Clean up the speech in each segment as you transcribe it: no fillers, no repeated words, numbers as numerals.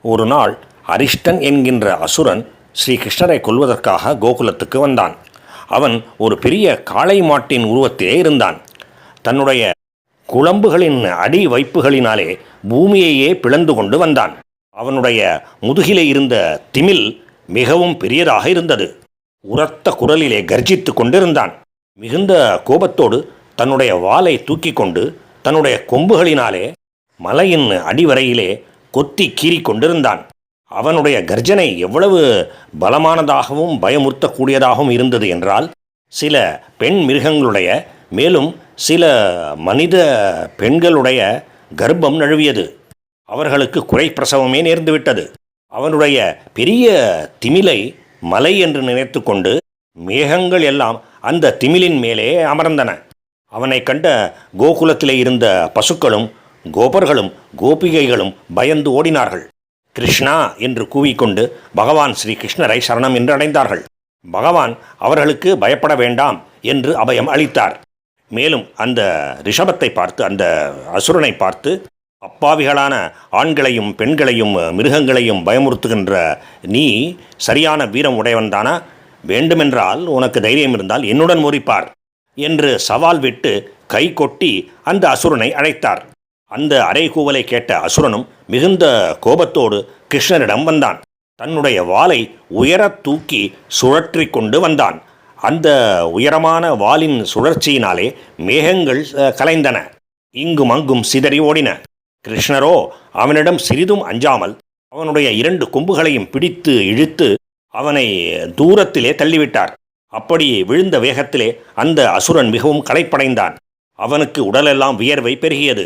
ஒரு நாள் அரிஷ்டன் என்கின்ற அசுரன் ஸ்ரீ கிருஷ்ணரை கொல்வதற்காக கோகுலத்துக்கு வந்தான். அவன் ஒரு பெரிய காளை மாட்டின் உருவத்திலே இருந்தான். தன்னுடைய குளம்புகளின் அடி வைப்புகளினாலே பூமியையே பிளந்து கொண்டு வந்தான். அவனுடைய முதுகிலே இருந்த திமில் மிகவும் பெரியதாக இருந்தது. உரத்த குரலிலே கர்ஜித்து கொண்டிருந்தான். மிகுந்த கோபத்தோடு தன்னுடைய வாளை தூக்கி கொண்டு தன்னுடைய கொம்புகளினாலே மலையின் அடிவரையிலே கொத்தி கீறி கொண்டிருந்தான். அவனுடைய கர்ஜனை எவ்வளவு பலமானதாகவும் பயமுறுத்தக்கூடியதாகவும் இருந்தது என்றால், சில பெண் மிருகங்களுடைய மேலும் சில மனித பெண்களுடைய கர்ப்பம் நழுவியது. அவர்களுக்கு குறை பிரசவமே நேர்ந்துவிட்டது. அவனுடைய பெரிய திமிலை மலை என்று நினைத்து கொண்டு மேகங்கள் எல்லாம் அந்த திமிலின் மேலே அமர்ந்தன. அவனை கண்ட கோகுலத்திலே இருந்த பசுக்களும் கோபர்களும் கோபிகைகளும் பயந்து ஓடினார்கள். கிருஷ்ணா என்று கூவிக்கொண்டு பகவான் ஸ்ரீ கிருஷ்ணரை சரணம் என்று அடைந்தார்கள். பகவான் அவர்களுக்கு பயப்பட வேண்டாம் என்று அபயம் அளித்தார். மேலும் அந்த ரிஷபத்தை பார்த்து, அந்த அசுரனை பார்த்து, அப்பாவிகளான ஆண்களையும் பெண்களையும் மிருகங்களையும் பயமுறுத்துகின்ற நீ சரியான வீரம் உடையவன்தானா? வேண்டுமென்றால் உனக்கு தைரியம் இருந்தால் என்னுடன் மோதிப்பார் என்று சவால் விட்டு கை கொட்டி அந்த அசுரனை அழைத்தார். அந்த அறைகூவலை கேட்ட அசுரனும் மிகுந்த கோபத்தோடு கிருஷ்ணரிடம் வந்தான். தன்னுடைய வாளை உயர தூக்கி சுழற்றி கொண்டு வந்தான். அந்த உயரமான வாளின் சுழற்சியினாலே மேகங்கள் கலைந்தன, இங்கும் அங்கும் சிதறி ஓடின. கிருஷ்ணரோ அவனிடம் சிறிதும் அஞ்சாமல் அவனுடைய 2 கொம்புகளையும் பிடித்து இழுத்து அவனை தூரத்திலே தள்ளிவிட்டார். அப்படி விழுந்த வேகத்திலே அந்த அசுரன் மிகவும் களைப்படைந்தான். அவனுக்கு உடலெல்லாம் வியர்வை பெருகியது.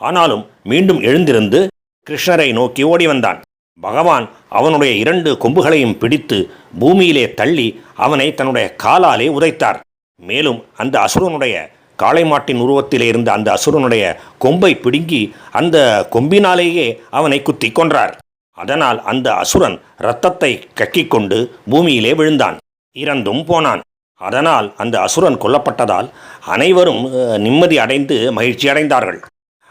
ஆனாலும் மீண்டும் எழுந்திருந்து கிருஷ்ணரை நோக்கி ஓடி வந்தான். பகவான் அவனுடைய 2 கொம்புகளையும் பிடித்து பூமியிலே தள்ளி அவனை தன்னுடைய காலாலே உதைத்தார். மேலும் அந்த அசுரனுடைய காளை மாட்டின் உருவத்திலே இருந்த அந்த அசுரனுடைய கொம்பை பிடுங்கி அந்த கொம்பினாலேயே அவனை குத்தி கொன்றார். அதனால் அந்த அசுரன் இரத்தத்தை கக்கிக்கொண்டு பூமியிலே விழுந்தான், இறந்தும் போனான். அதனால் அந்த அசுரன் கொல்லப்பட்டதால் அனைவரும் நிம்மதி அடைந்து மகிழ்ச்சி அடைந்தார்கள்.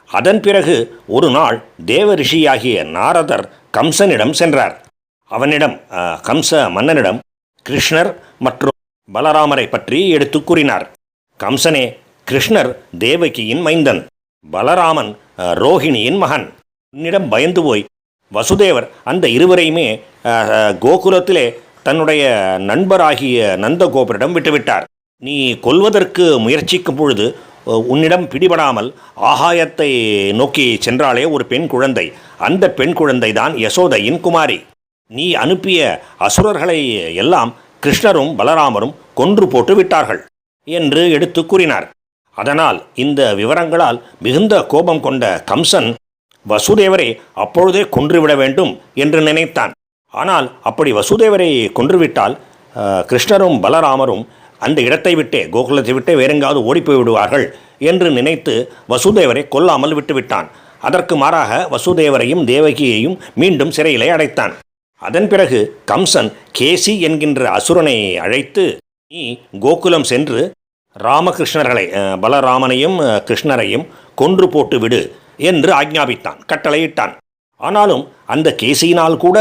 அதன் பிறகு ஒரு நாள் தேவ ரிஷியாகிய நாரதர் கம்சனிடம் சென்றார். அவனிடம் கம்ச மன்னனிடம் கிருஷ்ணர் மற்றும் பலராமரை பற்றி எடுத்து கூறினார். கம்சனே, கிருஷ்ணர் தேவகியின் மைந்தன், பலராமன் ரோஹிணியின் மகன். உன்னிடம் பயந்து போய் வசுதேவர் அந்த இருவரையுமே கோகுலத்திலே தன்னுடைய நண்பராகிய நந்தகோபரிடம் விட்டுவிட்டார். நீ கொல்வதற்கு முயற்சிக்கும் பொழுது உன்னிடம் பிடிபடாமல் ஆகாயத்தை நோக்கி சென்றாலே ஒரு பெண் குழந்தை. அந்த பெண் குழந்தை தான் யசோதையின் குமாரி. நீ அனுப்பிய அசுரர்களை எல்லாம் கிருஷ்ணரும் பலராமரும் கொன்று போட்டு விட்டார்கள் என்று எடுத்து கூறினார். அதனால் இந்த விவரங்களால் மிகுந்த கோபம் கொண்ட கம்சன் வசுதேவரை அப்பொழுதே கொன்றுவிட வேண்டும் என்று நினைத்தான். ஆனால் அப்படி வசுதேவரை கொன்றுவிட்டால் கிருஷ்ணரும் பலராமரும் அந்த இடத்தை விட்டே, கோகுலத்தை விட்டே வேறெங்காவது ஓடிப்போய் விடுவார்கள் என்று நினைத்து வசுதேவரை கொல்லாமல் விட்டுவிட்டான். அதற்கு மாறாக வசுதேவரையும் தேவகியையும் மீண்டும் சிறையிலே அடைத்தான். அதன் பிறகு கம்சன் கேசி என்கின்ற அசுரனை அழைத்து, நீ கோகுலம் சென்று ராமகிருஷ்ணர்களை, பலராமனையும் கிருஷ்ணரையும் கொன்று போட்டு விடு என்று ஆக்ஞாபித்தான், கட்டளையிட்டான். ஆனாலும் அந்த கேசியினால் கூட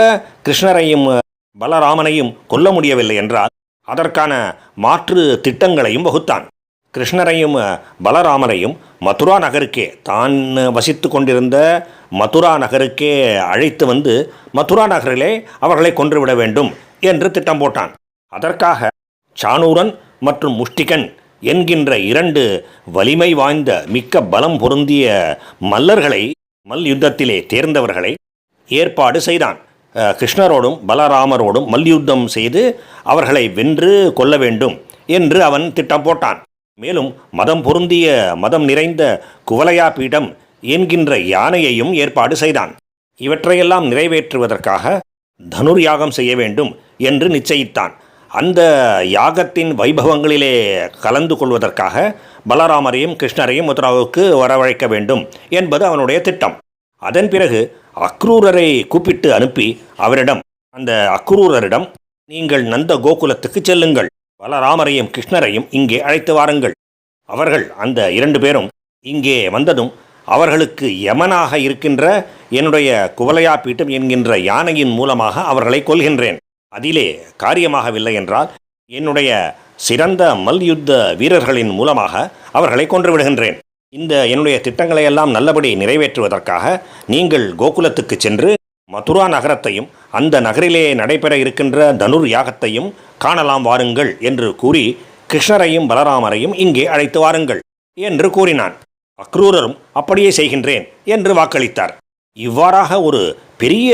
கிருஷ்ணரையும் பலராமனையும் கொல்ல முடியவில்லை என்றால் அதற்கான மாற்று திட்டங்களையும் வகுத்தான். கிருஷ்ணரையும் பலராமரையும் மதுரா நகருக்கே, தான் வசித்து கொண்டிருந்த மதுரா நகருக்கே அழைத்து வந்து மதுரா நகரிலே அவர்களை கொன்றுவிட வேண்டும் என்று திட்டம் போட்டான். அதற்காக சாணூரன் மற்றும் முஷ்டிகன் என்கின்ற 2 வலிமை வாய்ந்த மிக்க பலம் பொருந்திய மல்லர்களை, மல்யுத்தத்திலே தேர்ந்தவர்களை ஏற்பாடு செய்தான். கிருஷ்ணரோடும் பலராமரோடும் மல்யுத்தம் செய்து அவர்களை வென்று கொள்ள வேண்டும் என்று அவன் திட்டம் போட்டான். மேலும் மதம் பொருந்திய, மதம் நிறைந்த குவலயா பீடம் என்கின்ற யானையையும் ஏற்பாடு செய்தான். இவற்றையெல்லாம் நிறைவேற்றுவதற்காக தனுர் யாகம் செய்ய வேண்டும் என்று நிச்சயித்தான். அந்த யாகத்தின் வைபவங்களிலே கலந்து கொள்வதற்காக பலராமரையும் கிருஷ்ணரையும் மதுராவுக்கு வரவழைக்க வேண்டும் என்பது அவனுடைய திட்டம். அதன் பிறகு அக்ரூரரை கூப்பிட்டு அனுப்பி அவரிடம், அந்த அக்ரூரரிடம், நீங்கள் நந்த கோகுலத்துக்கு செல்லுங்கள், பலராமரையும் கிருஷ்ணரையும் இங்கே அழைத்து வாருங்கள். அவர்கள் அந்த 2 பேரும் இங்கே வந்ததும் அவர்களுக்கு யமனாக இருக்கின்ற என்னுடைய குவலையா பீட்டம் என்கின்ற யானையின் மூலமாக அவர்களை கொல்கின்றேன். அதிலே காரியமாகவில்லை என்றால் என்னுடைய சிறந்த மல்யுத்த வீரர்களின் மூலமாக அவர்களை கொன்றுவிடுகின்றேன். இந்த என்னுடைய திட்டங்களை எல்லாம் நல்லபடி நிறைவேற்றுவதற்காக நீங்கள் கோகுலத்துக்கு சென்று மதுரா நகரத்தையும் அந்த நகரிலே நடைபெற இருக்கின்ற தனுர் யாகத்தையும் காணலாம் வாருங்கள் என்று கூறி கிருஷ்ணரையும் பலராமரையும் இங்கே அழைத்து வாருங்கள் என்று கூறினான். அக்ரூரரும் அப்படியே செய்கின்றேன் என்று வாக்களித்தார். இவ்வாறாக ஒரு பெரிய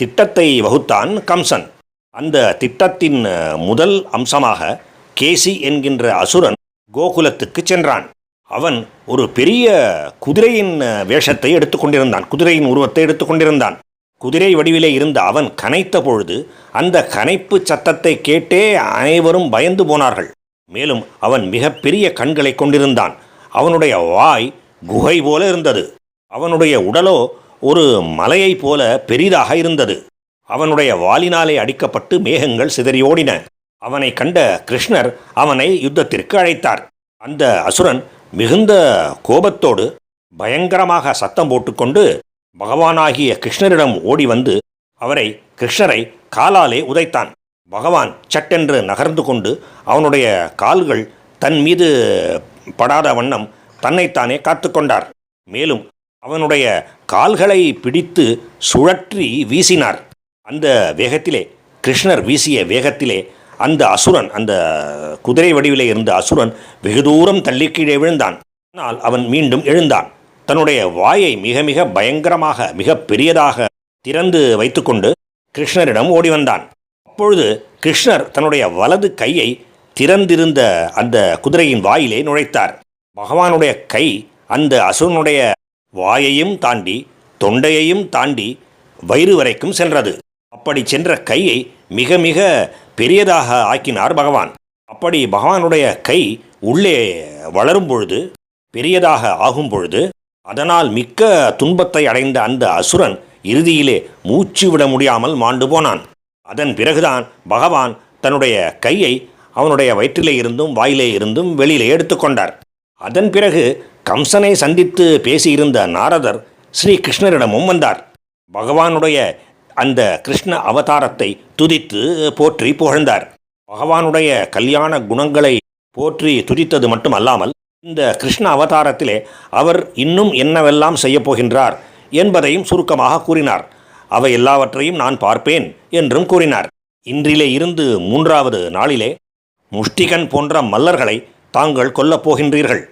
திட்டத்தை வகுத்தான் கம்சன். அந்த திட்டத்தின் முதல் அம்சமாக கேசி என்கின்ற அசுரன் கோகுலத்துக்கு சென்றான். அவன் ஒரு பெரிய குதிரையின் வேஷத்தை எடுத்துக்கொண்டிருந்தான், குதிரையின் உருவத்தை எடுத்துக்கொண்டிருந்தான். குதிரை வடிவிலே இருந்த அவன் கனைத்த பொழுது அந்த கனைப்பு சத்தத்தை கேட்டே அனைவரும் பயந்து போனார்கள். மேலும் அவன் மிகப்பெரிய கண்களை கொண்டிருந்தான். அவனுடைய வாய் குகை போல இருந்தது. அவனுடைய உடலோ ஒரு மலையைப் போல பெரிதாக இருந்தது. அவனுடைய வாளினாலே அடிக்கப்பட்டு மேகங்கள் சிதறி ஓடின. அவனை கண்ட கிருஷ்ணர் அவனை யுத்தத்திற்கு அழைத்தார். அந்த அசுரன் மிகுந்த கோபத்தோடு பயங்கரமாக சத்தம் போட்டுக்கொண்டு பகவானாகிய கிருஷ்ணரிடம் ஓடி வந்து கிருஷ்ணரை காலாலே உதைத்தான். பகவான் சட்டென்று நகர்ந்து கொண்டு அவனுடைய கால்கள் தன் மீது படாத வண்ணம் தன்னைத்தானே காத்து கொண்டார். மேலும் அவனுடைய கால்களை பிடித்து சுழற்றி வீசினார். அந்த வேகத்திலே, கிருஷ்ணர் வீசிய வேகத்திலே அந்த அசுரன், அந்த குதிரை வடிவிலே இருந்த அசுரன் வெகு தூரம் தள்ளி கீழே விழுந்தான். ஆனால் அவன் மீண்டும் எழுந்தான். தன்னுடைய வாயை மிக மிக பயங்கரமாக மிக பெரியதாக திறந்து வைத்துக்கொண்டு கிருஷ்ணரிடம் ஓடி வந்தான். அப்பொழுது கிருஷ்ணர் தன்னுடைய வலது கையை திறந்திருந்த அந்த குதிரையின் வாயிலே நுழைத்தார். பகவானுடைய கை அந்த அசுரனுடைய வாயையும் தாண்டி தொண்டையையும் தாண்டி வயிறு வரைக்கும் சென்றது. அப்படி சென்ற கையை மிக மிக பெரியதாக ஆக்கினார் பகவான். அப்படி பகவானுடைய கை உள்ளே வளரும் பொழுது, பெரியதாக ஆகும் பொழுது, அதனால் மிக்க துன்பத்தை அடைந்த அந்த அசுரன் இறுதியிலே மூச்சு விட முடியாமல் மாண்டு போனான். அதன் பிறகுதான் பகவான் தன்னுடைய கையை அவனுடைய வயிற்றிலே இருந்தும் வாயிலே இருந்தும் வெளியிலே எடுத்துக்கொண்டார். அதன் பிறகு கம்சனை சந்தித்து பேசியிருந்த நாரதர் ஸ்ரீ கிருஷ்ணரிடமும் வந்தார். பகவானுடைய அந்த கிருஷ்ண அவதாரத்தை துதித்து போற்றி புகழ்ந்தார். பகவானுடைய கல்யாண குணங்களை போற்றி துதித்தது மட்டுமல்லாமல் இந்த கிருஷ்ண அவதாரத்திலே அவர் இன்னும் என்னவெல்லாம் செய்யப்போகின்றார் என்பதையும் சுருக்கமாக கூறினார். அவை எல்லாவற்றையும் நான் பார்ப்பேன் என்றும் கூறினார். இன்றிலே இருந்து 3வது நாளிலே முஷ்டிகன் போன்ற மல்லர்களை தாங்கள் கொல்லப் போகின்றீர்கள்.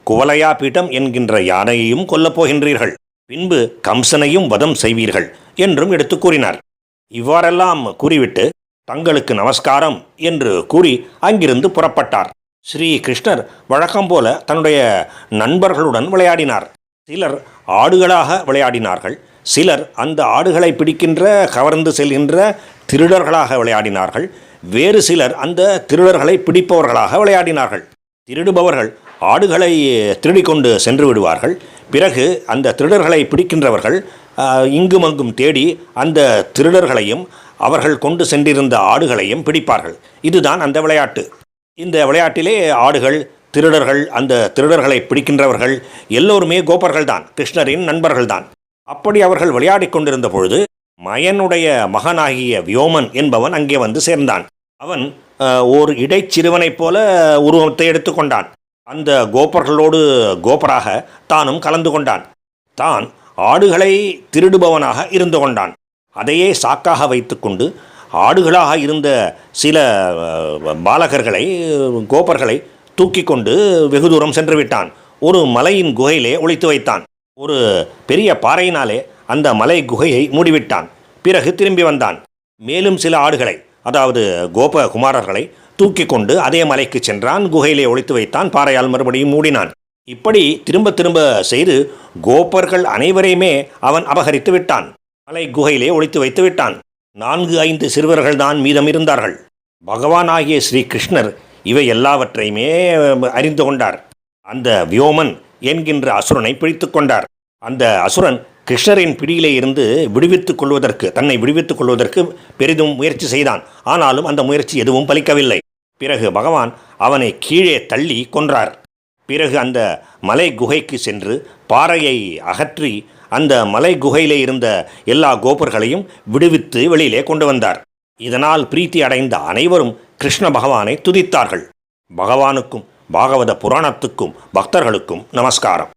குவலையா பீட்டம் என்கின்ற யானையையும் கொல்லப் போகின்றீர்கள். பின்பு கம்சனையும் வதம் செய்வீர்கள் என்றும் எடுத்து கூறினார். இவ்வாறெல்லாம் கூறிவிட்டு தங்களுக்கு நமஸ்காரம் என்று கூறி அங்கிருந்து புறப்பட்டார். ஸ்ரீ கிருஷ்ணர் வழக்கம் போல தன்னுடைய நண்பர்களுடன் விளையாடினார். சிலர் ஆடுகளாக விளையாடினார்கள். சிலர் அந்த ஆடுகளை பிடிக்கின்ற கவர்ந்து செல்கின்ற திருடர்களாக விளையாடினார்கள். வேறு சிலர் அந்த திருடர்களை பிடிப்பவர்களாக விளையாடினார்கள். திருடுபவர்கள் ஆடுகளை திருடிக்கொண்டு சென்று விடுவார்கள். பிறகு அந்த திருடர்களை பிடிக்கின்றவர்கள் இங்குமங்கும் தேடி அந்த திருடர்களையும் அவர்கள் கொண்டு சென்றிருந்த ஆடுகளையும் பிடிப்பார்கள். இதுதான் அந்த விளையாட்டு. இந்த விளையாட்டிலே ஆடுகள், திருடர்கள், அந்த திருடர்களை பிடிக்கின்றவர்கள் எல்லோருமே கோபர்கள்தான், கிருஷ்ணரின் நண்பர்கள்தான். அப்படி அவர்கள் விளையாடி கொண்டிருந்த பொழுது மயனுடைய மகனாகிய வியோமன் என்பவன் அங்கே வந்து சேர்ந்தான். அவன் ஓர் இடைச்சிறுவனைப் போல உருவத்தை எடுத்துக்கொண்டான். அந்த கோபர்களோடு கோபராக தானும் கலந்து கொண்டான். தான் ஆடுகளை திருடுபவனாக இருந்து கொண்டான். அதையே சாக்காக வைத்துக்கொண்டு ஆடுகளாக இருந்த சில பாலகர்களை, கோபர்களை தூக்கி கொண்டு வெகு தூரம் சென்று விட்டான். ஒரு மலையின் குகையிலே ஒளித்து வைத்தான். ஒரு பெரிய பாறையினாலே அந்த மலை குகையை மூடிவிட்டான். பிறகு திரும்பி வந்தான். மேலும் சில ஆடுகளை, அதாவது கோபகுமாரர்களை தூக்கி கொண்டு அதே மலைக்கு சென்றான். குகையிலே ஒளித்து வைத்தான். பாறையால் மறுபடியும் மூடினான். இப்படி திரும்ப திரும்ப செய்து கோபர்கள் அனைவரையுமே அவன் அபகரித்து விட்டான். மலை குகையிலே ஒளித்து வைத்து விட்டான். 4-5 சிறுவர்கள்தான் மீதம் இருந்தார்கள். பகவானாகிய ஸ்ரீ கிருஷ்ணர் இவை எல்லாவற்றையுமே அறிந்து கொண்டார். அந்த வியோமன் என்கின்ற அசுரனை பிடித்து கொண்டார். அந்த அசுரன் கிருஷ்ணரின் பிடியிலே இருந்து தன்னை விடுவித்துக் கொள்வதற்கு பெரிதும் முயற்சி செய்தான். ஆனாலும் அந்த முயற்சி எதுவும் பலிக்கவில்லை. பிறகு பகவான் அவனை கீழே தள்ளி கொன்றார். பிறகு அந்த மலை குகைக்கு சென்று பாறையை அகற்றி அந்த மலை குகையிலே இருந்த எல்லா கோபர்களையும் விடுவித்து வெளியிலே கொண்டு வந்தார். இதனால் பிரீத்தி அடைந்த அனைவரும் கிருஷ்ண பகவானை துதித்தார்கள். பகவானுக்கும் பாகவத புராணத்துக்கும் பக்தர்களுக்கும் நமஸ்காரம்.